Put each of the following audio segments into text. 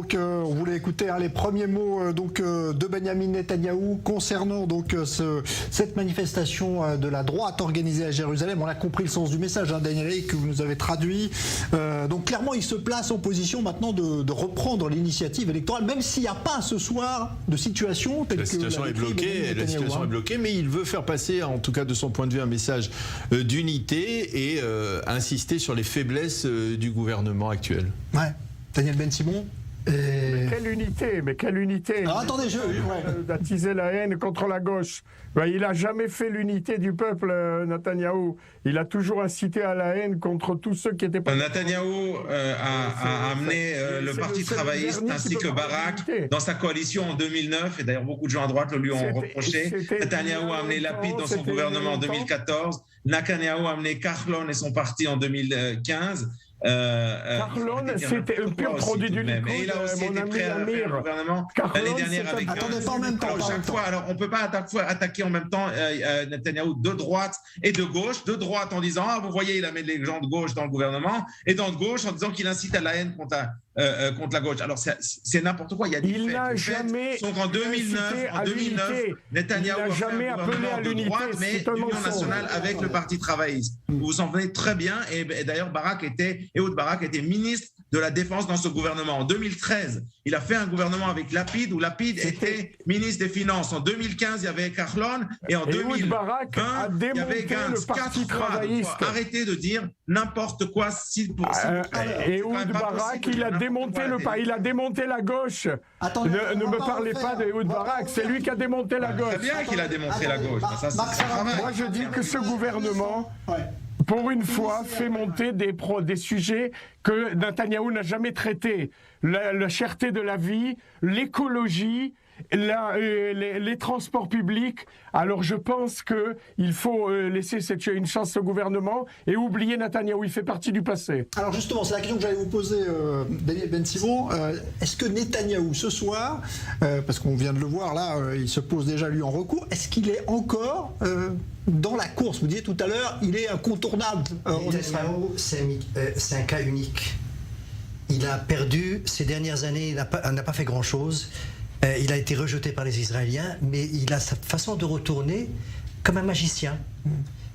donc on voulait écouter les premiers mots de Benjamin Netanyahou concernant cette manifestation de la droite organisée à Jérusalem. On a compris le sens du message, Daniel, que vous nous avez traduit. Donc clairement, il se place en position maintenant de reprendre l'initiative électorale, même s'il n'y a pas ce soir de situation telle la situation est bloquée. La situation est bloquée, mais il veut faire passer, en tout cas de son point de vue, un message d'unité et insister sur les faiblesses du gouvernement actuel. Ouais. Daniel Ben-Simon. Mais quelle unité Alors attendez, d'attiser la haine contre la gauche. Il n'a jamais fait l'unité du peuple, Netanyahou. Il a toujours incité à la haine contre tous ceux qui étaient pas... Netanyahou a amené le Parti travailliste ainsi que Barak dans sa coalition en 2009, et d'ailleurs beaucoup de gens à droite le lui ont reproché. Netanyahou a amené Lapid dans son gouvernement en 2014. Netanyahou a amené Kahlon et son parti en 2015. Kahlon, c'était un pur produit du Likoud. Et il a aussi été prêt à faire le gouvernement l'année dernière avec... Attendez, pas en même temps. Chaque fois, alors on ne peut pas attaquer en même temps Netanyahou de droite et de gauche. De droite en disant, vous voyez, il a mis les gens de gauche dans le gouvernement, et de gauche en disant qu'il incite à la haine contre la gauche. Alors c'est n'importe quoi. Il y a des faits. Les faits sont qu'en 2009, Netanyahou a fait un gouvernement de droite, mais d'union nationale avec le Parti travailliste. Vous vous en souvenez très bien, et d'ailleurs Ehud Barak était ministre de la Défense dans ce gouvernement. En 2013, il a fait un gouvernement avec Lapid, où Lapid était ministre des Finances. En 2015, il y avait Kahlon, et en 2020, il y avait Gantz. 4 fois. Arrêtez de dire n'importe quoi. Ehud Barak, il a démonté la gauche. Ne me parlez pas d'Ehud Barak, c'est lui qui a démonté la gauche. C'est bien qu'il a démonté la gauche. Moi, je dis que ce gouvernement... pour une fois, fait monter des sujets que Netanyahou n'a jamais traités. La cherté de la vie, l'écologie, les transports publics. Alors je pense qu'il faut laisser une chance au gouvernement et oublier Netanyahou. Il fait partie du passé. Alors justement, c'est la question que j'allais vous poser, Daniel Ben-Simon. Est-ce que Netanyahou, ce soir, parce qu'on vient de le voir là, il se pose déjà lui en recours, est-ce qu'il est encore dans la course? Vous disiez tout à l'heure, il est incontournable en Israël. C'est un cas unique. Il a perdu ces dernières années, il n'a pas fait grand-chose. Il a été rejeté par les Israéliens, mais il a sa façon de retourner comme un magicien.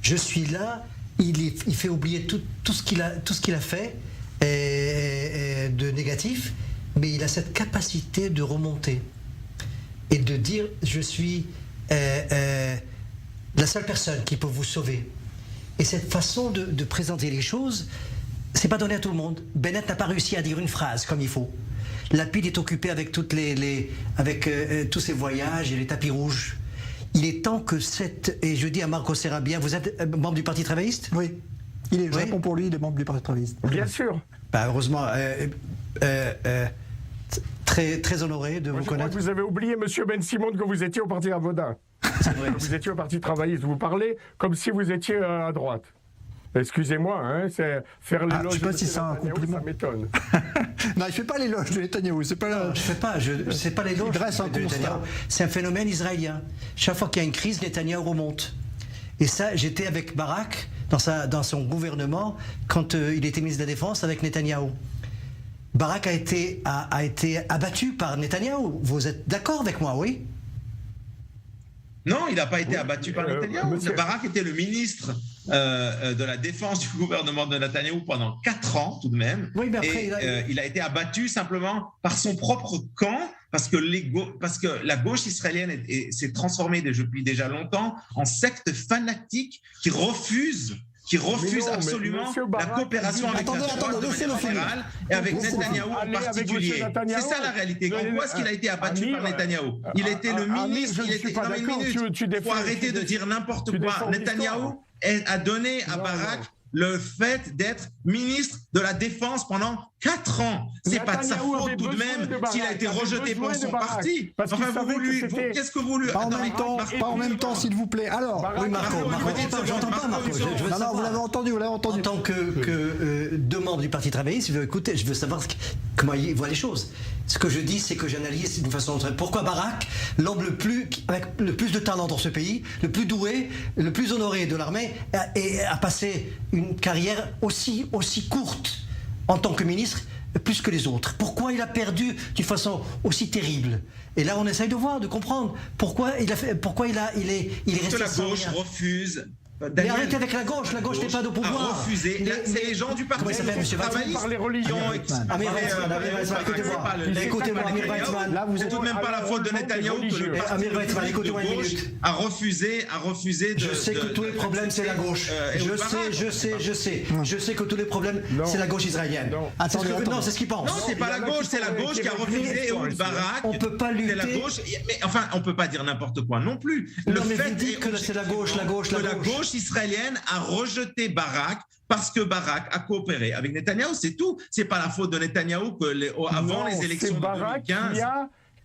Je suis là, il fait oublier tout ce qu'il a fait de négatif, mais il a cette capacité de remonter et de dire je suis la seule personne qui peut vous sauver. Et cette façon de présenter les choses, c'est pas donné à tout le monde. Bennett n'a pas réussi à dire une phrase comme il faut. Lapid est occupé avec tous ses voyages et les tapis rouges. Il est temps que et je dis à Marco Serrabia, vous êtes membre du Parti travailliste? Oui. Je réponds pour lui, il est membre du Parti travailliste. Bien sûr. Heureusement, très honoré de vous connaître. Vous avez oublié, monsieur Ben-Simon, que vous étiez au Parti Avoda. C'est vrai. Vous étiez au Parti travailliste. Vous parlez comme si vous étiez à droite. Excusez-moi, c'est faire l'éloge. Je ne sais pas si c'est un compliment. Ça m'étonne. Non, il ne fait pas l'éloge de Netanyahou. C'est pas. C'est pas l'éloge de Netanyahou. C'est un phénomène israélien. Chaque fois qu'il y a une crise, Netanyahou remonte. Et ça, j'étais avec Barak dans son gouvernement quand il était ministre de la Défense avec Netanyahou. Barak a été abattu par Netanyahou. Vous êtes d'accord avec moi, oui? Non, il n'a pas été abattu par Netanyahou. Barak était le ministre de la Défense du gouvernement de Netanyahou pendant 4 ans tout de même. Oui, mais après, il a été abattu simplement par son propre camp, parce que la gauche israélienne s'est transformée depuis déjà longtemps en secte fanatique qui refuse absolument la coopération avec la droite de manière générale et avec Netanyahou en particulier. C'est ça la réalité. Pourquoi est-ce qu'il a été abattu par Netanyahou? Il était le ministre. Il faut arrêter de dire n'importe quoi. Netanyahou a donné à Barak le fait d'être ministre de la Défense pendant 4 ans. C'est pas de sa faute tout de même s'il a été rejeté pour son parti. Enfin, qu'est-ce que vous lui... Pas en même temps, s'il vous plaît. Alors, oui, Marco, j'entends pas, Marco. Non, vous l'avez entendu. En tant que deux membres du Parti travailliste, je veux savoir comment il voit les choses. Ce que je dis, c'est que j'analyse d'une façon très... Pourquoi Barak, l'homme avec le plus de talent dans ce pays, le plus doué, le plus honoré de l'armée, a passé une carrière aussi courte en tant que ministre plus que les autres? Pourquoi il a perdu d'une façon aussi terrible? Et là, on essaye de voir, de comprendre pourquoi il est resté la sans gauche rien. refuse. Mais arrêtez avec la gauche n'est pas de pouvoir. A refusé. C'est les gens du parti. Comment il s'appelle, monsieur travaillistes par les religions. Amir Weizmann, écoutez-moi, Amir Weizmann. Là, vous n'êtes tout de même pas la faute de Netanyahou que le parti Amir Weizmann, écoutez-moi une gauche minute. a refusé de. Je sais que tous les problèmes, c'est la gauche. Je sais que tous les problèmes, c'est la gauche israélienne. Non, c'est ce qu'ils pensent. Non, c'est pas la gauche, c'est la gauche qui a refusé Ehud Barak. On peut pas lutter. C'est la gauche. Mais enfin, on peut pas dire n'importe quoi non plus. Non, mais vous dites que c'est la gauche. La gauche israélienne a rejeté Barak parce que Barak a coopéré avec Netanyahou, c'est tout. C'est pas la faute de Netanyahou que avant les élections de 2015.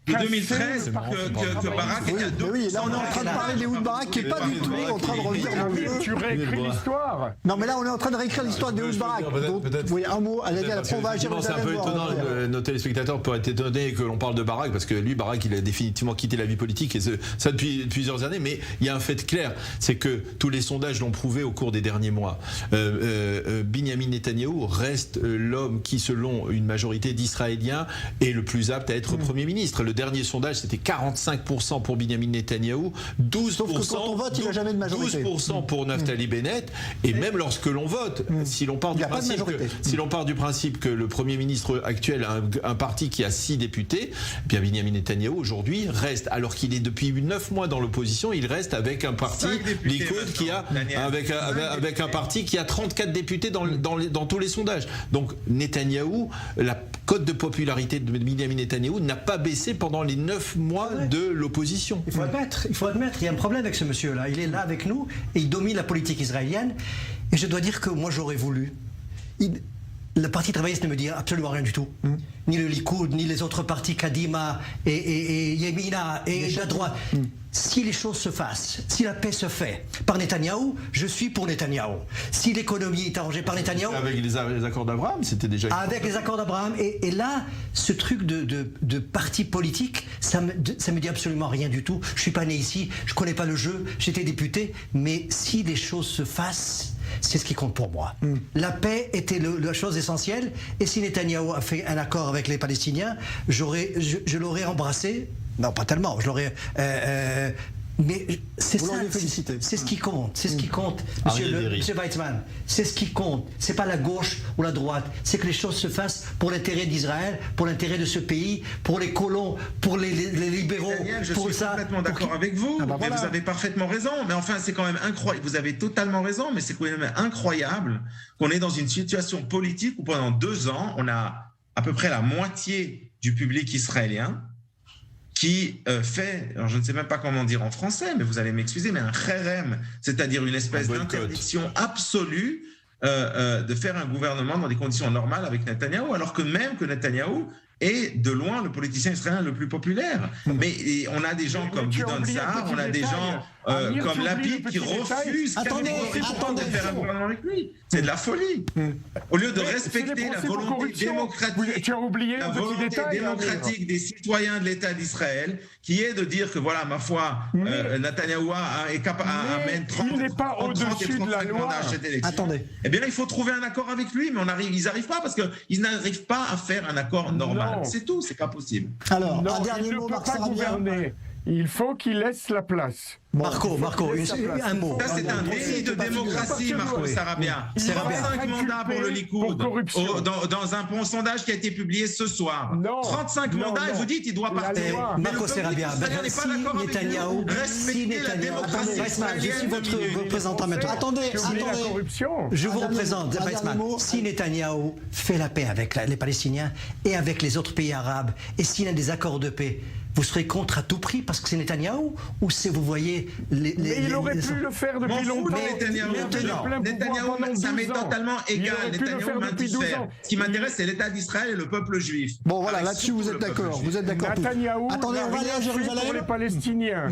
De 2013, que Barak était à 2%. Oui, là on est en train de parler d'Ehud Barak qui n'est pas du tout en train de revenir dans le jeu. Tu réécris l'histoire. Non, mais là on est en train de réécrire l'histoire d'Ehud Barak. Donc, vous voyez, un mot, allez, on va agir. C'est un peu étonnant, nos téléspectateurs pourraient être étonnés que l'on parle de Barak, parce que lui, Barak, il a définitivement quitté la vie politique, et ça depuis plusieurs années, mais il y a un fait clair, c'est que tous les sondages l'ont prouvé au cours des derniers mois. Binyamin Netanyahou reste l'homme qui, selon une majorité d'Israéliens, est le plus apte à être Premier ministre. Le dernier sondage, c'était 45% pour Binyamin Netanyahou, 12%, sauf que quand on vote, il n'a jamais de majorité. 12% pour Naftali Bennett, et même lorsque l'on vote, si l'on part du principe que le Premier ministre actuel a un parti qui a 6 députés, bien Binyamin Netanyahou aujourd'hui reste, alors qu'il est depuis 9 mois dans l'opposition, il reste avec un parti Likoud qui a avec un parti qui a 34 députés dans tous les sondages. Donc Netanyahou, la cote de popularité de Binyamin Netanyahou n'a pas baissé pendant les 9 mois de l'opposition. Il faut admettre, il y a un problème avec ce monsieur-là. Il est là avec nous et il domine la politique israélienne. Et je dois dire que moi j'aurais voulu. Le parti travailliste ne me dit absolument rien du tout. Ni le Likoud, ni les autres partis, Kadima et Yemina et la droite. Si les choses se fassent, si la paix se fait par Netanyahou, je suis pour Netanyahou. Si l'économie est arrangée par Netanyahou... Avec les accords d'Abraham, c'était déjà... Avec les accords d'Abraham. Et là, ce truc de parti politique, ça me dit absolument rien du tout. Je suis pas né ici, je connais pas le jeu, j'étais député. Mais si les choses se fassent, c'est ce qui compte pour moi. La paix était la chose essentielle. Et si Netanyahou a fait un accord avec les Palestiniens, je l'aurais embrassé. Non, pas tellement. Je l'aurais. Mais c'est ça. C'est ce qui compte. C'est ce qui compte, Monsieur Weizmann. C'est ce qui compte. C'est pas la gauche ou la droite. C'est que les choses se fassent pour l'intérêt d'Israël, pour l'intérêt de ce pays, pour les colons, pour les libéraux. Daniel, je pour suis complètement d'accord avec vous. Mais vous avez parfaitement raison. Mais enfin, c'est quand même incroyable. Vous avez totalement raison. Mais c'est quand même incroyable qu'on est dans une situation politique où pendant 2 ans, on a à peu près la moitié du public israélien qui fait, alors je ne sais même pas comment dire en français, mais vous allez m'excuser, mais un kherem, c'est-à-dire une espèce d'interdiction absolue de faire un gouvernement dans des conditions normales avec Netanyahou, alors que même que Netanyahou est de loin le politicien israélien le plus populaire. Mais on a des gens comme Gidon Sa'ar, on a des gens comme Lapid qui refusent catégoriquement de faire un gouvernement avec lui. C'est de la folie. Au lieu de respecter la volonté démocratique des citoyens de l'État d'Israël, qui est de dire que voilà, ma foi, Netanyahou amène 30 et 35 mandats à cette élection. Eh bien, il faut trouver un accord avec lui, mais ils n'arrivent pas parce qu'ils n'arrivent pas à faire un accord normal. C'est tout, c'est pas possible. Alors, non, un dernier mot, Marc Sarabia. Il faut qu'il laisse la place. Marco, un mot. Ça, c'est un déni de démocratie, Marco Sarabia. 35 mandats pour le Likoud. Dans un bon sondage qui a été publié ce soir. 35 mandats, et vous dites qu'il doit partir. Marco Sarabia, si Netanyahou, je suis votre représentant maintenant. Attendez. Je vous représente, Weizmann. Si Netanyahou fait la paix avec les Palestiniens et avec les autres pays arabes, et s'il y a des accords de paix, vous serez contre à tout prix parce que c'est Netanyahou, ou c'est, vous voyez, mais il aurait pu le faire depuis longtemps. Netanyahou, ça m'est totalement égal. Netanyahou m'indiffère. Ce qui m'intéresse, c'est l'État d'Israël et le peuple juif. Bon, voilà, là-dessus, vous êtes d'accord. Vous êtes d'accord. Netanyahou, attendez, on va aller à Jérusalem. Pour les Palestiniens.